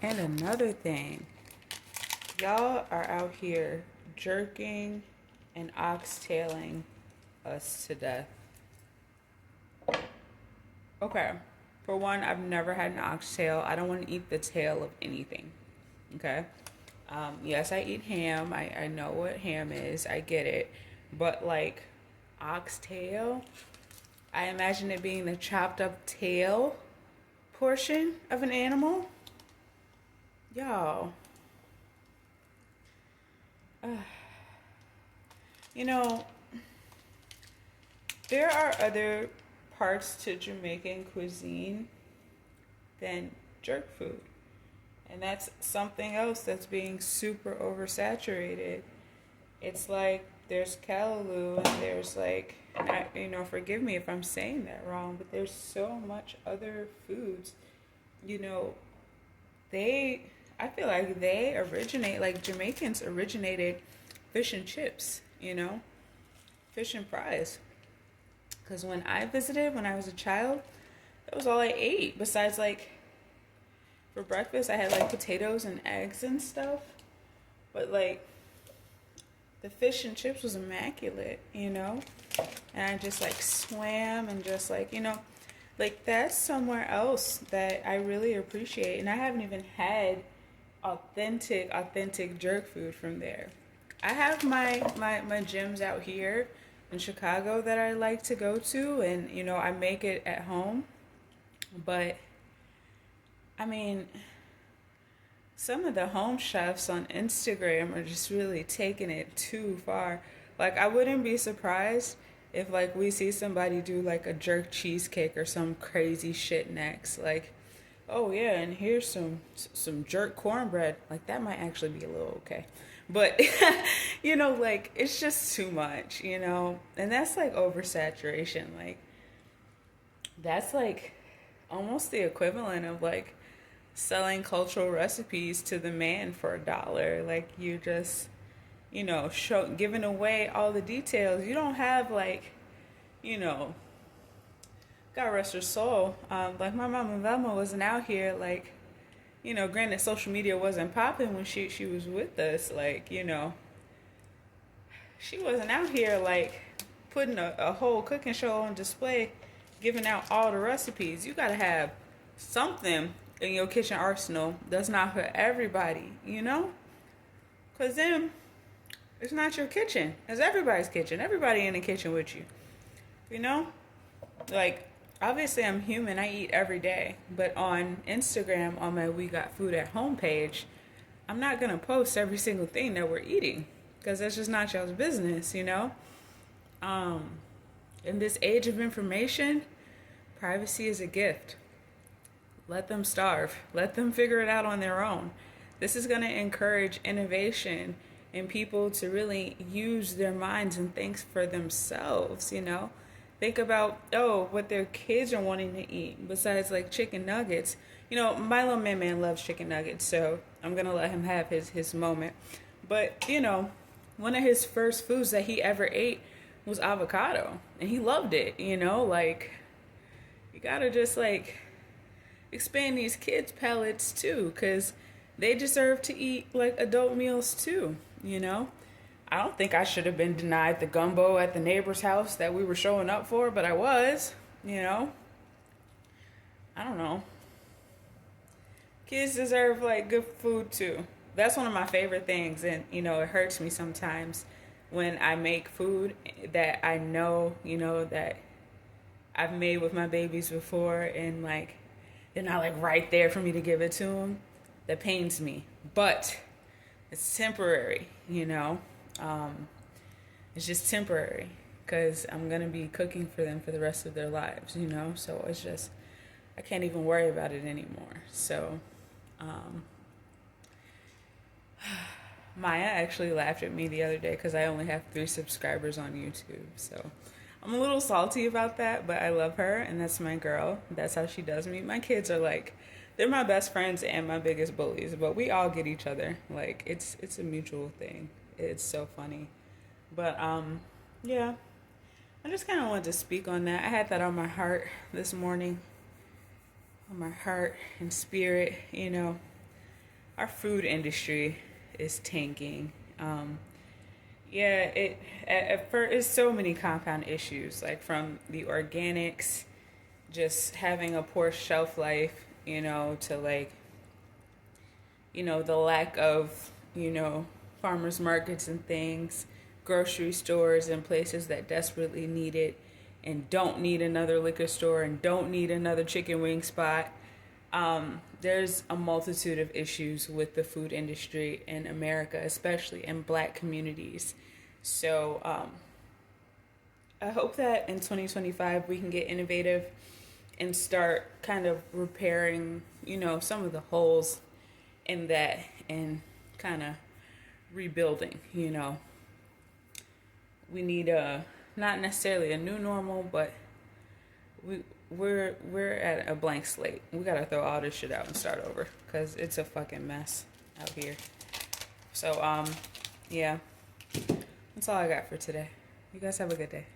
And another thing, y'all are out here jerking and oxtailing us to death. Okay, for one, I've never had an oxtail. I don't want to eat the tail of anything. Okay. Yes, I eat ham. I know what ham is. I get it. But like oxtail, I imagine it being the chopped up tail portion of an animal. Y'all, you know, there are other parts to Jamaican cuisine than jerk food. And that's something else that's being super oversaturated. It's like there's callaloo and there's like, and forgive me if I'm saying that wrong, but there's so much other foods. You know, I feel like they originate, like Jamaicans originated fish and chips, fish and fries. Because when I visited, when I was a child, that was all I ate. Besides, like, for breakfast, I had like potatoes and eggs and stuff. But like, the fish and chips was immaculate. And I just like swam and just like, like that's somewhere else that I really appreciate. And I haven't even had authentic jerk food from there. I have my gyms out here in Chicago that I like to go to, and I make it at home. But I mean, some of the home chefs on Instagram are just really taking it too far. Like, I wouldn't be surprised if like we see somebody do like a jerk cheesecake or some crazy shit next. Like, oh yeah, and here's some jerk cornbread. Like, that might actually be a little okay. But like it's just too much. And that's like oversaturation. Like, that's like almost the equivalent of like selling cultural recipes to the man for $1. Like, you just giving away all the details. You don't have like, God rest her soul. Like, my mama Velma wasn't out here like, granted social media wasn't popping when she was with us. Like, she wasn't out here like putting a whole cooking show on display, giving out all the recipes. You gotta have something in your kitchen arsenal that's not for everybody. Because then it's not your kitchen. It's everybody's kitchen. Everybody in the kitchen with you. Like, obviously I'm human. I eat every day. But on Instagram, on my We Got Food at Home page, I'm not going to post every single thing that we're eating. Because that's just not y'all's business. In this age of information, privacy is a gift. Let them starve. Let them figure it out on their own. This is going to encourage innovation and people to really use their minds and think for themselves. Think about, what their kids are wanting to eat besides like chicken nuggets. My little man loves chicken nuggets, so I'm going to let him have his moment. But, one of his first foods that he ever ate was avocado, and he loved it. Like, you got to just like expand these kids' palates too, because they deserve to eat like adult meals too. I don't think I should have been denied the gumbo at the neighbor's house that we were showing up for, but I was. I don't know. Kids deserve like good food too. That's one of my favorite things, and it hurts me sometimes when I make food that I know that I've made with my babies before, and like they're not like right there for me to give it to them. That pains me, but it's temporary. It's just temporary because I'm gonna be cooking for them for the rest of their lives. So it's just, I can't even worry about it anymore. So Maya actually laughed at me the other day because I only have 3 subscribers on YouTube. So I'm a little salty about that, but I love her, and that's my girl. That's how she does me. My kids are like, they're my best friends and my biggest bullies, but we all get each other. Like, it's a mutual thing. It's so funny. But yeah, I just kind of wanted to speak on that. I had that on my heart this morning, on my heart and spirit. our food industry is tanking. Yeah, at first it's so many compound issues, like from the organics, just having a poor shelf life, to like, the lack of, farmers markets and things, grocery stores and places that desperately need it and don't need another liquor store and don't need another chicken wing spot. There's a multitude of issues with the food industry in America, especially in Black communities. So I hope that in 2025 we can get innovative and start kind of repairing, some of the holes in that and kind of rebuilding. We need not necessarily a new normal, but we're at a blank slate. We gotta throw all this shit out and start over because it's a fucking mess out here. So yeah, that's all I got for today. You guys have a good day.